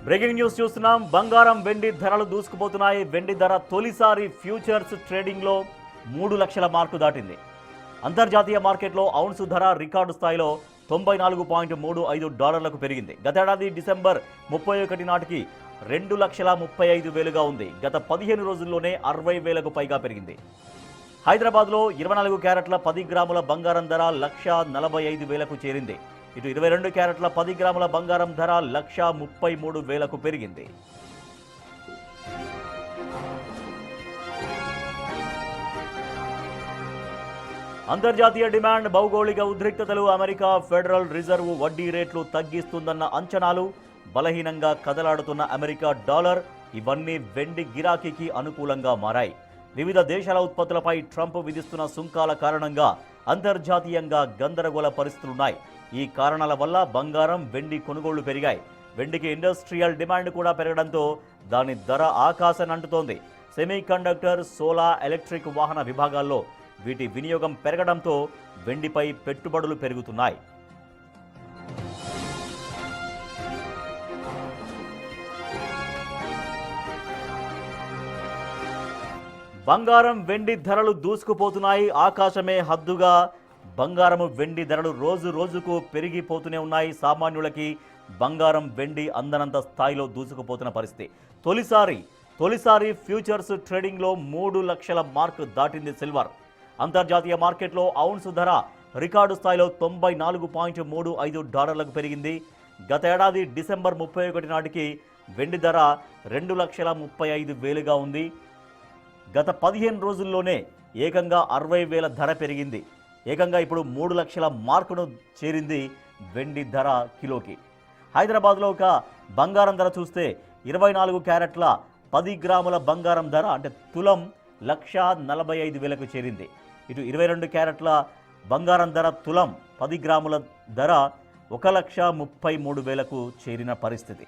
Breaking news చూస్తున్నాం. బంగారం వెండి ధరలు దూసుకుపోతున్నాయి. వెండి ధర తొలిసారి ఫ్యూచర్స్ ట్రేడింగ్లో 3 లక్షల మార్కు దాటింది. అంతర్జాతీయ మార్కెట్లో ఔన్సు ధర రికార్డు స్థాయిలో $94.35 పెరిగింది. గతేడాది డిసెంబర్ 31 నాటికి 2,35,000గా ఉంది. గత 15 రోజుల్లోనే 60,000కు పైగా పెరిగింది. హైదరాబాద్లో 24 క్యారెట్ల 10 గ్రాముల బంగారం ధర 1,45,000కు చేరింది. ఇటు 22 క్యారెట్ల 10 గ్రాముల బంగారం ధర 1,33,000కు పెరిగింది. అంతర్జాతీయ డిమాండ్, భౌగోళిక ఉద్రిక్తతలు, అమెరికా ఫెడరల్ రిజర్వ్ వడ్డీ రేట్లు తగ్గిస్తుందన్న అంచనాలు, బలహీనంగా కదలాడుతున్న అమెరికా డాలర్ ఇవన్నీ వెండి గిరాకీకి అనుకూలంగా మారాయి. వివిధ దేశాల ఉత్పత్తులపై ట్రంప్ విధిస్తున్న సుంకాల కారణంగా అంతర్జాతీయంగా గందరగోళ పరిస్థితులున్నాయి. ఈ కారణాల వల్ల బంగారం, వెండి కొనుగోళ్లు పెరిగాయి. వెండికి ఇండస్ట్రియల్ డిమాండ్ కూడా పెరగడంతో దాని ధర ఆకాశాన్ని అంటుతోంది. సెమీ కండక్టర్, సోలార్, ఎలక్ట్రిక్ వాహన విభాగాల్లో వీటి వినియోగం పెరగడంతో వెండిపై పెట్టుబడులు పెరుగుతున్నాయి. బంగారం, వెండి ధరలు దూసుకుపోతున్నాయి. ఆకాశమే హద్దుగా బంగారము, వెండి ధరలు రోజు రోజుకు పెరిగిపోతూనే ఉన్నాయి. సామాన్యులకి బంగారం, వెండి అందనంత స్థాయిలో దూసుకుపోతున్న పరిస్థితి. తొలిసారి ఫ్యూచర్స్ ట్రేడింగ్లో 3 లక్షల మార్క్ దాటింది సిల్వర్. అంతర్జాతీయ మార్కెట్లో ఔన్సు ధర రికార్డు స్థాయిలో $94.35 పెరిగింది. గత ఏడాది డిసెంబర్ 31 నాటికి వెండి ధర 2,35,000గా ఉంది. గత 15 రోజుల్లోనే ఏకంగా 60,000 ధర పెరిగింది. ఏకంగా ఇప్పుడు 3 లక్షల మార్కును చేరింది వెండి ధర కిలోకి. హైదరాబాద్లో ఒక బంగారం ధర చూస్తే 24 క్యారెట్ల 10 గ్రాముల బంగారం ధర అంటే తులం 1,45,000కు చేరింది. ఇటు 22 క్యారెట్ల బంగారం ధర తులం 10 గ్రాముల ధర 1,33,000కు చేరిన పరిస్థితి.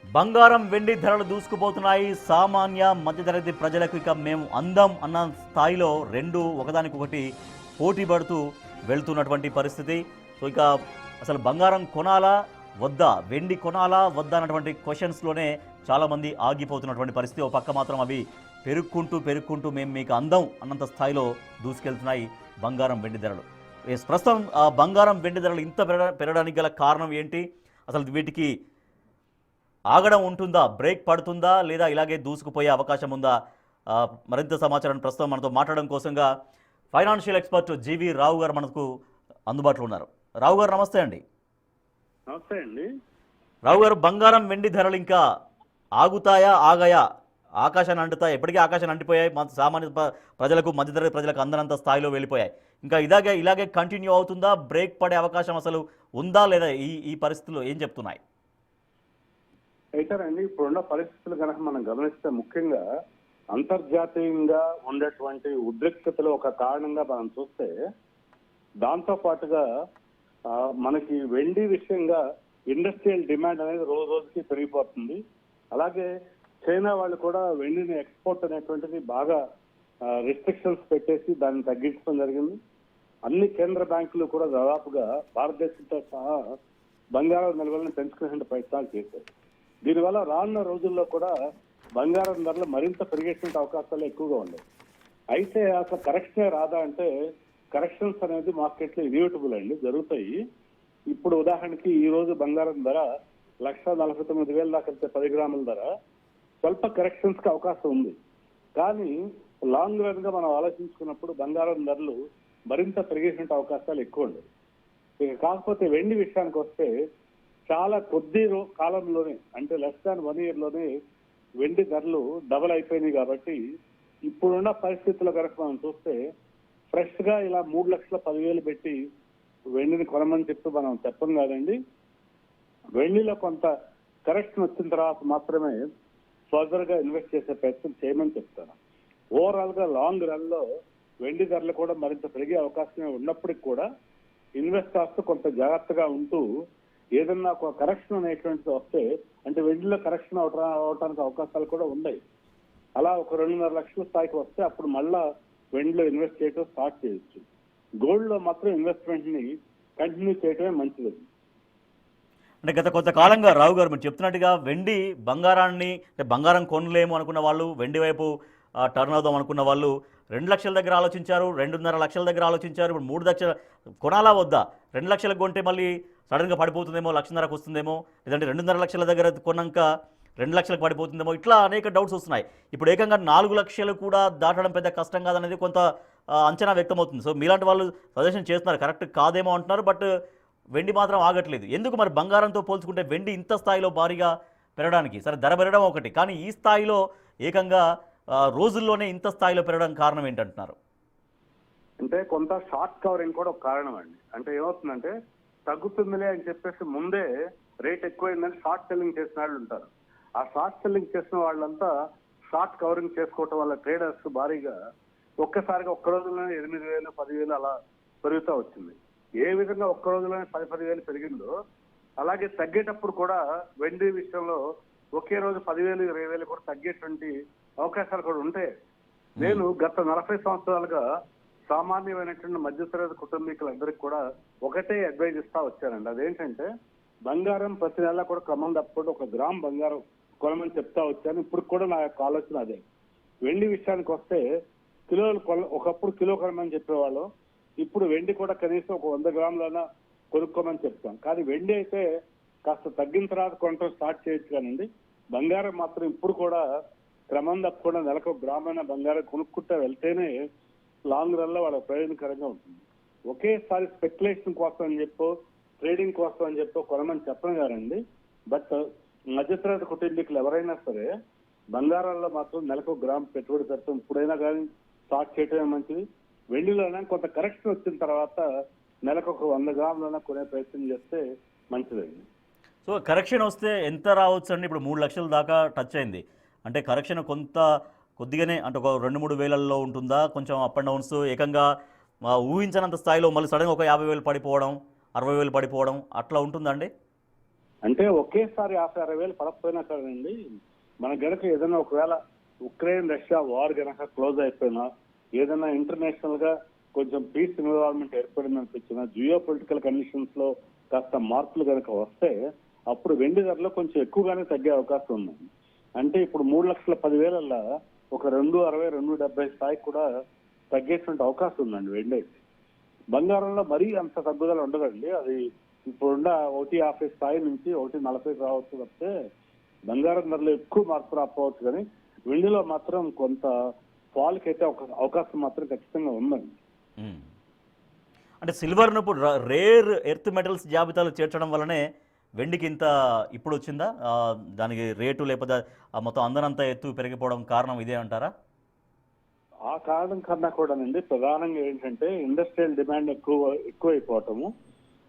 బంగారం, వెండి ధరలు దూసుకుపోతున్నాయి. సామాన్య మధ్యతరగతి ప్రజలకు ఇక మేము అందం అన్న స్థాయిలో రెండు ఒకదానికొకటి పోటీ పడుతూ వెళ్తున్నటువంటి పరిస్థితి. సో ఇక అసలు బంగారం కొనాలా వద్దా, వెండి కొనాలా వద్దా అన్నటువంటి క్వశ్చన్స్లోనే చాలామంది ఆగిపోతున్నటువంటి పరిస్థితి. ఓ పక్క మాత్రం అవి పెరుక్కుంటూ మేము మీకు అందం అన్నంత స్థాయిలో దూసుకెళ్తున్నాయి బంగారం, వెండి ధరలు. ప్రస్తుతం బంగారం, వెండి ధరలు ఇంత పెరగడానికి గల కారణం ఏంటి? అసలు వీటికి ఆగడం ఉంటుందా, బ్రేక్ పడుతుందా, లేదా ఇలాగే దూసుకుపోయే అవకాశం ఉందా? మరింత సమాచారాన్ని ప్రస్తుతం మనతో మాట్లాడడం కోసంగా ఫైనాన్షియల్ ఎక్స్పర్ట్ జీవి రావు గారు మనకు అందుబాటులో ఉన్నారు. రావు గారు నమస్తే అండి. నమస్తే అండి. రావు గారు, బంగారం, వెండి ధరలు ఇంకా ఆగుతాయా, ఆగాయా, ఆకాశాన్ని అంటుతాయి? ఎప్పటికీ ఆకాశాన్ని అంటిపోయాయి. సామాన్య ప్రజలకు, మధ్యతరగతి ప్రజలకు అందనంత స్థాయిలో వెళ్ళిపోయాయి. ఇంకా ఇలాగే కంటిన్యూ అవుతుందా, బ్రేక్ పడే అవకాశం అసలు ఉందా లేదా? ఈ పరిస్థితుల్లో ఏం చెప్తున్నాయి? అయితేనండి, ఇప్పుడున్న పరిస్థితులు కనుక మనం గమనిస్తే ముఖ్యంగా అంతర్జాతీయంగా ఉండేటువంటి ఉద్రిక్తతలు ఒక కారణంగా మనం చూస్తే, దాంతో పాటుగా మనకి వెండి విషయంగా ఇండస్ట్రియల్ డిమాండ్ అనేది రోజు రోజుకి పెరిగిపోతుంది. అలాగే చైనా వాళ్ళు కూడా వెండిని ఎక్స్పోర్ట్ అనేటువంటిది బాగా రిస్ట్రిక్షన్స్ పెట్టేసి దాన్ని తగ్గించడం జరిగింది. అన్ని కేంద్ర బ్యాంకులు కూడా దాదాపుగా భారతదేశంతో సహా బంగారం నిల్వలను పెంచుకునే ప్రయత్నాలు చేశాయి. దీనివల్ల రానున్న రోజుల్లో కూడా బంగారం ధరలు మరింత పెరిగేటువంటి అవకాశాలు ఎక్కువగా ఉన్నాయి. అయితే అసలు కరెక్షన్ రాదా అంటే, కరెక్షన్స్ అనేది మార్కెట్లో ఇన్యూటబుల్ అండి, జరుగుతాయి. ఇప్పుడు ఉదాహరణకి ఈ రోజు బంగారం ధర 1,49,000 దాకా వెళ్తే 10 గ్రాముల ధర స్వల్ప కరెక్షన్స్ కి అవకాశం ఉంది. కానీ లాంగ్ రన్ గా మనం ఆలోచించుకున్నప్పుడు బంగారం ధరలు మరింత పెరిగేటువంటి అవకాశాలు ఎక్కువ ఉండవు. ఇక కాకపోతే వెండి విషయానికి వస్తే, చాలా కొద్ది కాలంలోనే అంటే లెస్ దాన్ 1 year లోనే వెండి ధరలు డబల్ అయిపోయినాయి. కాబట్టి ఇప్పుడున్న పరిస్థితుల్లో కనుక మనం చూస్తే ఫ్రెష్ గా ఇలా 3,10,000 పెట్టి వెండిని కొనమని చెప్తూ మనం చెప్పం కాదండి. వెండిలో కొంత కరెక్షన్ వచ్చిన తర్వాత మాత్రమే ఫర్దర్ గా ఇన్వెస్ట్ చేసే ప్రయత్నం చేయమని చెప్తాను. ఓవరాల్ గా లాంగ్ రన్ లో వెండి ధరలు కూడా మరింత పెరిగే అవకాశమే ఉన్నప్పటికీ కూడా ఇన్వెస్టర్స్ కొంత జాగ్రత్తగా ఉంటూ ఏదన్నా ఒక కరెక్షన్ అనేటువంటిది వస్తే, అంటే వెండిలో కరెక్షన్ అవడానికి అవకాశాలు కూడా ఉన్నాయి. అలా ఒక 2.5 లక్షల స్థాయికి వస్తే అప్పుడు మళ్ళా వెండిలో ఇన్వెస్ట్ చేయడం స్టార్ట్ చేయొచ్చు. గోల్డ్ లో మాత్రం ఇన్వెస్ట్మెంట్ ని కంటిన్యూ చేయడమే మంచిది. అంటే గత కొంతకాలంగా రావు గారు మీరు చెప్తున్నట్టుగా వెండి బంగారాన్ని, అంటే బంగారం కొనలేము అనుకున్న వాళ్ళు, వెండి వైపు టర్న్ అవుదాం అనుకున్న వాళ్ళు 2 లక్షల దగ్గర ఆలోచించారు, 2.5 లక్షల దగ్గర ఆలోచించారు, ఇప్పుడు 3 లక్షల కొనాలా వద్దా, 2 లక్షలకు కొంటే మళ్ళీ సడన్గా పడిపోతుందేమో, 1.5 వస్తుందేమో, లేదంటే 2.5 లక్షల దగ్గర కొన్నాక 2 లక్షలకు పడిపోతుందేమో, ఇట్లా అనేక డౌట్స్ వస్తున్నాయి. ఇప్పుడు ఏకంగా 4 లక్షలు కూడా దాటడం పెద్ద కష్టం కాదనేది కొంత అంచనా వ్యక్తమవుతుంది. సో మీలాంటి వాళ్ళు సజెషన్ చేస్తున్నారు, కరెక్ట్ కాదేమో అంటున్నారు, బట్ వెండి మాత్రం ఆగట్లేదు. ఎందుకు మరి బంగారంతో పోల్చుకుంటే వెండి ఇంత స్థాయిలో భారీగా పెరగడానికి? సరే ధర పెరగడం ఒకటి, కానీ ఈ స్థాయిలో ఏకంగా రోజుల్లోనే ఇంత స్థాయిలో పెరగడం కారణం ఏంటంటున్నారు? అంటే కొంత షార్ట్ కవరింగ్ కూడా ఒక కారణం అండి. అంటే ఏమవుతుందంటే తగ్గుతుందిలే అని చెప్పేసి ముందే రేట్ ఎక్కువైందని షార్ట్ సెల్లింగ్ చేసిన వాళ్ళు ఉంటారు. ఆ షార్ట్ సెల్లింగ్ చేసిన వాళ్ళంతా షార్ట్ కవరింగ్ చేసుకోవటం వల్ల ట్రేడర్స్ భారీగా ఒక్కసారిగా ఒక్క రోజులోనే 8,000, 10,000 అలా పెరుగుతూ వచ్చింది. ఏ విధంగా ఒక్క రోజులోనే 10,000 పెరిగిందో అలాగే తగ్గేటప్పుడు కూడా వెండి విషయంలో ఒకే రోజు 10,000, 20,000 కూడా తగ్గేటువంటి అవకాశాలు కూడా ఉంటాయి. నేను గత 40 సంవత్సరాలుగా సామాన్యమైనటువంటి మధ్యతరగతి కుటుంబీకులందరికీ కూడా ఒకటే అడ్వైజ్ ఇస్తా వచ్చానండి. అదేంటంటే బంగారం ప్రతి నెల కూడా క్రమం తప్పకుండా 1 గ్రామ్ బంగారం కొనమని చెప్తా వచ్చాను. ఇప్పుడు కూడా నా యొక్క ఆలోచన అదే. వెండి విషయానికి వస్తే ఒకప్పుడు కిలో కొనమని చెప్పేవాళ్ళు, ఇప్పుడు వెండి కూడా కనీసం ఒక 100 గ్రాములైనా కొనుక్కోమని చెప్తాం. కానీ వెండి అయితే కాస్త తగ్గిన తర్వాత కొనటం స్టార్ట్ చేయొచ్చు కానండి. బంగారం మాత్రం ఇప్పుడు కూడా క్రమం తప్పకుండా నెలకు 1 గ్రామైనా బంగారం కొనుక్కుంటూ వెళ్తేనే లాంగ్ రన్ లో వాళ్ళకి ప్రయోజనకరంగా ఉంటుంది. ఒకేసారి స్పెక్యులేషన్ కోసం అని చెప్పో, ట్రేడింగ్ కోసం అని చెప్పో కొనమని చెప్పను కానండి. బట్ మధ్యతరగతి కుటుంబీకులు ఎవరైనా సరే బంగారంలో మాత్రం నెలకు 1 గ్రామ్ పెట్టుబడి పెడతాం ఇప్పుడైనా కానీ స్టార్ట్ చేయటమే మంచిది. వెండిలోనే కొంత కరెక్షన్ వచ్చిన తర్వాత నెలకు ఒక 100 గ్రాములైనా కొనే ప్రయత్నం చేస్తే మంచిదండి. సో కరెక్షన్ వస్తే ఎంత రావచ్చు అండి? ఇప్పుడు 3 లక్షల దాకా టచ్ అయింది అంటే కరెక్షన్ కొద్దిగానే, అంటే ఒక 2-3 వేలల్లో ఉంటుందా? కొంచెం అప్ అండ్ డౌన్స్ ఏకంగా ఊహించనంత స్థాయిలో మళ్ళీ సడన్గా ఒక 50,000 పడిపోవడం, 60,000 పడిపోవడం అట్లా ఉంటుందండి? అంటే ఒకేసారి 50,000-60,000 పడకపోయినా సరేనండి, మన గనక ఏదైనా ఒకవేళ ఉక్రెయిన్ రష్యా వార్ గనక క్లోజ్ అయిపోయినా, ఏదైనా ఇంటర్నేషనల్ గా కొంచెం పీస్ ఎన్విరాన్మెంట్ ఏర్పడింది అనిపించిన, జియో పొలిటికల్ కండిషన్స్ లో కాస్త మార్పులు కనుక వస్తే అప్పుడు వెండి ధరలో కొంచెం ఎక్కువగానే తగ్గే అవకాశం ఉంది. అంటే ఇప్పుడు 3,10,000 ఒక 260, 270 స్థాయికి కూడా తగ్గేటువంటి అవకాశం ఉందండి వెండి అయితే. బంగారంలో మరీ అంత తగ్గుదల ఉండదండి. అది ఇప్పుడున్న 1.50 స్థాయి నుంచి 1.40 రావచ్చు తప్పితే బంగారం ధరలో ఎక్కువ మార్పు రాకపోవచ్చు. కానీ వెండిలో మాత్రం కొంత ఫాల్కి అయితే ఒక అవకాశం మాత్రం ఖచ్చితంగా ఉందండి. అంటే సిల్వర్ను ఇప్పుడు రేర్ ఎర్త్ మెటల్స్ జాబితాలో చేర్చడం వల్లనే వెండికి ఇంత ఇప్పుడు వచ్చిందా? దానికి రేటు లేకపోతే మొత్తం అందనంత ఎత్తు పెరిగిపోవడం కారణం ఇదే అంటారా? ఆ కారణం కన్నా కూడానండి ప్రధానంగా ఏంటంటే ఇండస్ట్రియల్ డిమాండ్ ఎక్కువైపోవటము,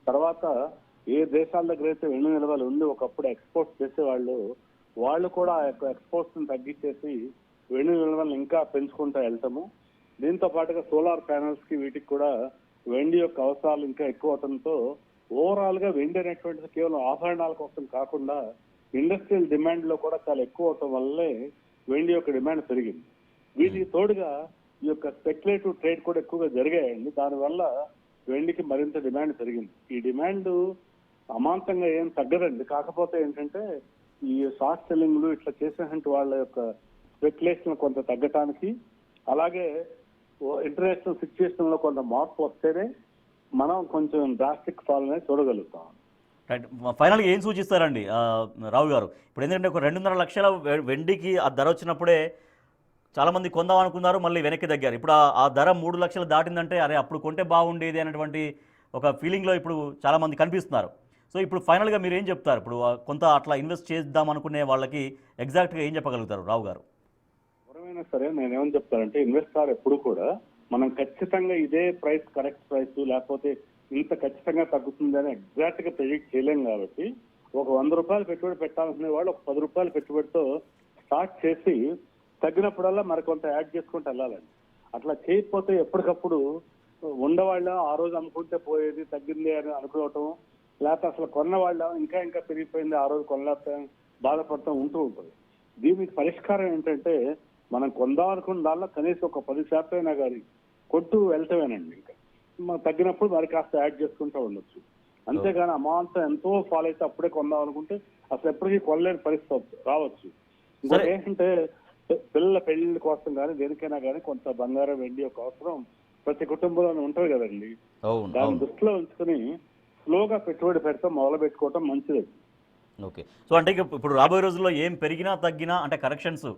తర్వాత ఏ దేశాల దగ్గర అయితే వెండి నిల్వలు ఉండి ఒకప్పుడు ఎక్స్పోర్ట్ చేసేవాళ్ళు వాళ్ళు కూడా ఆ యొక్క ఎక్స్పోర్ట్స్ ని తగ్గించేసి వెండి నిల్వలను ఇంకా పెంచుకుంటూ వెళ్తాము. దీంతో పాటుగా సోలార్ ప్యానల్స్ కి వీటికి కూడా వెండి యొక్క అవసరాలు ఇంకా ఎక్కువ అవడంతో ఓవరాల్ గా వెండి అనేటువంటిది కేవలం ఆభరణాల కోసం కాకుండా ఇండస్ట్రియల్ డిమాండ్ లో కూడా చాలా ఎక్కువ అవటం వల్లే వెండి యొక్క డిమాండ్ పెరిగింది. వీటికి తోడుగా ఈ యొక్క స్పెక్యులేటివ్ ట్రేడ్ కూడా ఎక్కువగా జరిగాయండి. దానివల్ల వెండికి మరింత డిమాండ్ పెరిగింది. ఈ డిమాండ్ అమాంతంగా ఏం తగ్గదండి. కాకపోతే ఏంటంటే ఈ షార్ట్ సెల్లింగ్లు ఇట్లా చేసినటువంటి వాళ్ళ యొక్క స్పెక్యులేషన్ కొంత తగ్గటానికి, అలాగే ఇంటర్నేషనల్ సిచ్యువేషన్ లో కొంత మార్పు వస్తేనే మనం కొంచెం డ్రాస్టిక్ ఫాల్ అనేది చూడగలుగుతాం. రైట్. ఫైనల్గా ఏం సూచిస్తారండి రావు గారు? ఇప్పుడు ఎందుకంటే ఒక 2.5 లక్షల వెండికి ఆ ధర వచ్చినప్పుడే చాలామంది కొందాం అనుకున్నారు, మళ్ళీ వెనక్కి తగ్గారు. ఇప్పుడు ఆ ధర 3 లక్షలు దాటిందంటే అరే అప్పుడు కొంటే బాగుండేది అనేటువంటి ఒక ఫీలింగ్లో ఇప్పుడు చాలామంది కనిపిస్తున్నారు. సో ఇప్పుడు ఫైనల్గా మీరు ఏం చెప్తారు? ఇప్పుడు కొంత అట్లా ఇన్వెస్ట్ చేద్దాం అనుకునే వాళ్ళకి ఎగ్జాక్ట్గా ఏం చెప్పగలుగుతారు రావు గారు? ఎవరైనా సరే నేనేమని చెప్తానంటే ఇన్వెస్టర్ ఎప్పుడు కూడా మనం ఖచ్చితంగా ఇదే ప్రైస్ కరెక్ట్ ప్రైస్ లేకపోతే ఇంత ఖచ్చితంగా తగ్గుతుందని ఎగ్జాక్ట్ గా ప్రెడిక్ట్ చేయలేం. కాబట్టి ఒక 100 రూపాయలు పెట్టుబడి పెట్టాలనుకునే వాళ్ళు ఒక 10 రూపాయల పెట్టుబడితో స్టార్ట్ చేసి తగ్గినప్పుడల్లా మరి కొంత యాడ్ చేసుకుంటూ వెళ్ళాలండి. అట్లా చేయకపోతే ఎప్పటికప్పుడు ఉండవాళ్ళ ఆ రోజు అమ్ముకుంటే పోయేది తగ్గింది అని అనుకోవటం, లేకపోతే అసలు కొన్న వాళ్ళ ఇంకా ఇంకా పెరిగిపోయింది ఆ రోజు కొనలేక బాధపడటం ఉంటూ ఉంటుంది. దీనికి పరిష్కారం ఏంటంటే మనం కొందాం అనుకున్న దానిలో కనీసం ఒక 10% అయినా కానీ కొట్టు వెళ్తామేనండి. ఇంకా తగ్గినప్పుడు మరి కాస్త యాడ్ చేసుకుంటూ ఉండొచ్చు. అంతేగాని అమాంతం ఎంతో ఫాలో అయితే అప్పుడే కొందాం అనుకుంటే అసలు ఎప్పటికీ కొనలేని పరిస్థితి రావచ్చు. ఇంకోటి ఏంటంటే పిల్లల పెళ్లిళ్ళ కోసం కానీ దేనికైనా కానీ కొంత బంగారం వెండి యొక్క అవసరం ప్రతి కుటుంబంలో ఉంటుంది కదండి. దాన్ని దృష్టిలో ఉంచుకుని స్లోగా పెట్టుబడి పెడతాం మొదలు పెట్టుకోవటం మంచిది. ఓకే. సో అంటే ఇప్పుడు రాబోయే రోజుల్లో ఏం పెరిగినా తగ్గినా అంటే కరెక్షన్స్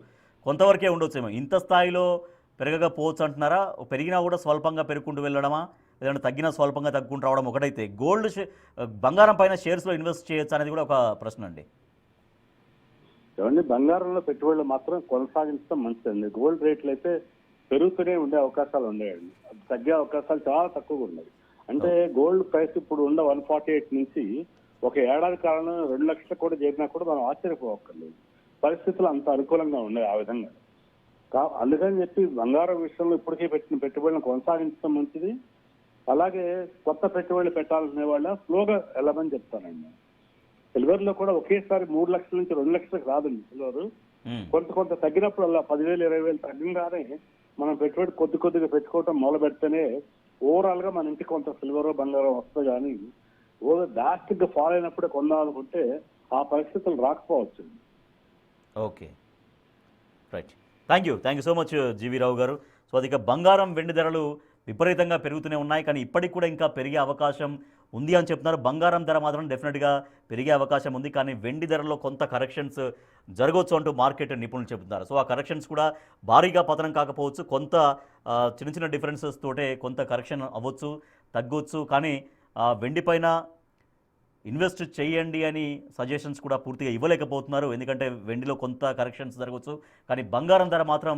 కొంతవరకే ఉండొచ్చేమో. ఇంత స్థాయిలో పెరగకపోవచ్చు అంటున్నారా? పెరిగినా కూడా స్వల్పంగా పెరుగుకుంటూ వెళ్ళడమా, లేదంటే తగ్గినా స్వల్పంగా తగ్గుకుంటూ రావడం ఒకటైతే బంగారం పైన షేర్స్లో ఇన్వెస్ట్ చేయొచ్చు అనేది కూడా ఒక ప్రశ్న అండి. ఏమండి, బంగారంలో పెట్టుబడులు మాత్రం కొనసాగించడం మంచిదండి. గోల్డ్ రేట్లు అయితే పెరుగుతూనే ఉండే అవకాశాలు ఉన్నాయండి. అది తగ్గే అవకాశాలు చాలా తక్కువగా ఉన్నాయి. అంటే గోల్డ్ ప్రైస్ ఇప్పుడు ఉన్న 148 నుంచి ఒక ఏడాది కాలంలో 2 లక్షలు కూడా చేరినా కూడా మనం ఆశ్చర్యపోవక్కర్లేదు. పరిస్థితులు అంత అనుకూలంగా ఉన్నాయి ఆ విధంగా. అందుకని చెప్పి బంగారం విషయంలో ఇప్పటికే పెట్టిన పెట్టుబడులను కొనసాగించడం మంచిది. అలాగే కొత్త పెట్టుబడులు పెట్టాలనే వాళ్ళ స్లోగా వెళ్ళమని చెప్తానండి. సిల్వర్ లో కూడా ఒకేసారి 3 లక్షల నుంచి 2 లక్షలకు రాదండి సిల్వర్. కొంత తగ్గినప్పుడు అలా 10,000 20,000 తగ్గగానే మనం పెట్టుబడి కొద్దిగా పెట్టుకోవటం మొదలు పెడితేనే ఓవరాల్ గా మన ఇంటికి కొంత సిల్వర్ బంగారం వస్తుంది. కానీ డాస్టిక్ గా ఫాలో అయినప్పుడే కొందాం అనుకుంటే ఆ పరిస్థితులు రాకపోవచ్చు. Okay, right. Thank you so much G V Rao గారు. సో అది బంగారం వెండి ధరలు విపరీతంగా పెరుగుతూనే ఉన్నాయి, కానీ ఇప్పటికి కూడా ఇంకా పెరిగే అవకాశం ఉంది అని చెప్తున్నారు. బంగారం ధర మాత్రం డెఫినెట్గా పెరిగే అవకాశం ఉంది, కానీ వెండి ధరలో కొంత కరెక్షన్స్ జరగవచ్చు అంటూ మార్కెట్ నిపుణులు చెబుతున్నారు. సో ఆ కరెక్షన్స్ కూడా భారీగా పతనం కాకపోవచ్చు, కొంత చిన్న డిఫరెన్సెస్ తోటే కొంత కరెక్షన్ అవ్వచ్చు, తగ్గొచ్చు. కానీ వెండి పైన ఇన్వెస్ట్ చేయండి అని సజెషన్స్ కూడా పూర్తిగా ఇవ్వలేకపోతున్నారు, ఎందుకంటే వెండిలో కొంత కరెక్షన్స్ జరగవచ్చు, కానీ బంగారం ధర మాత్రం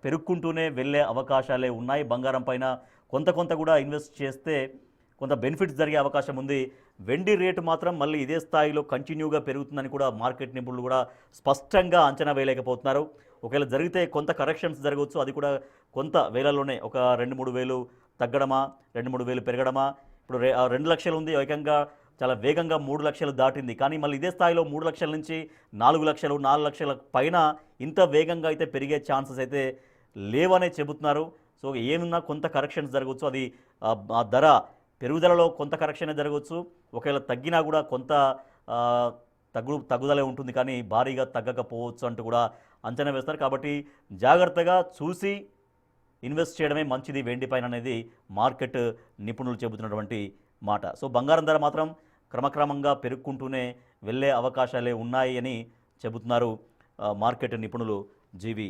పెరుగుకుంటూనే వెళ్ళే అవకాశాలే ఉన్నాయి. బంగారం పైన కొంత కూడా ఇన్వెస్ట్ చేస్తే కొంత బెనిఫిట్స్ జరిగే అవకాశం ఉంది. వెండి రేటు మాత్రం మళ్ళీ ఇదే స్థాయిలో కంటిన్యూగా పెరుగుతుందని కూడా మార్కెట్ నిపుణులు కూడా స్పష్టంగా అంచనా వేయలేకపోతున్నారు. ఒకవేళ జరిగితే కొంత కరెక్షన్స్ జరగవచ్చు, అది కూడా కొంత వేలలోనే, ఒక 2-3 వేలు తగ్గడమా, 2-3 వేలు పెరగడమా. ఇప్పుడు 2 లక్షలు ఉంది, ఏకంగా చాలా వేగంగా 3 లక్షలు దాటింది, కానీ మళ్ళీ ఇదే స్థాయిలో 3 లక్షల నుంచి 4 లక్షలు 4 లక్షల పైన ఇంత వేగంగా అయితే పెరిగే ఛాన్సెస్ అయితే లేవనే చెబుతున్నారు. సో ఏమున్నా కొంత కరెక్షన్స్ జరగవచ్చు, అది ఆ ధర పెరుగుదలలో కొంత కరెక్షన్ జరగవచ్చు. ఒకవేళ తగ్గినా కూడా కొంత తగ్గుదలే ఉంటుంది, కానీ భారీగా తగ్గకపోవచ్చు అంటూ కూడా అంచనా వేస్తారు. కాబట్టి జాగ్రత్తగా చూసి ఇన్వెస్ట్ చేయడమే మంచిది వెండి పైన అనేది మార్కెట్ నిపుణులు చెబుతున్నటువంటి మాట. సో బంగారం ధర మాత్రం క్రమక్రమంగా పెరుగుకుంటూనే వెళ్ళే అవకాశాలే ఉన్నాయి అని చెబుతున్నారు మార్కెట్ నిపుణులు జీవి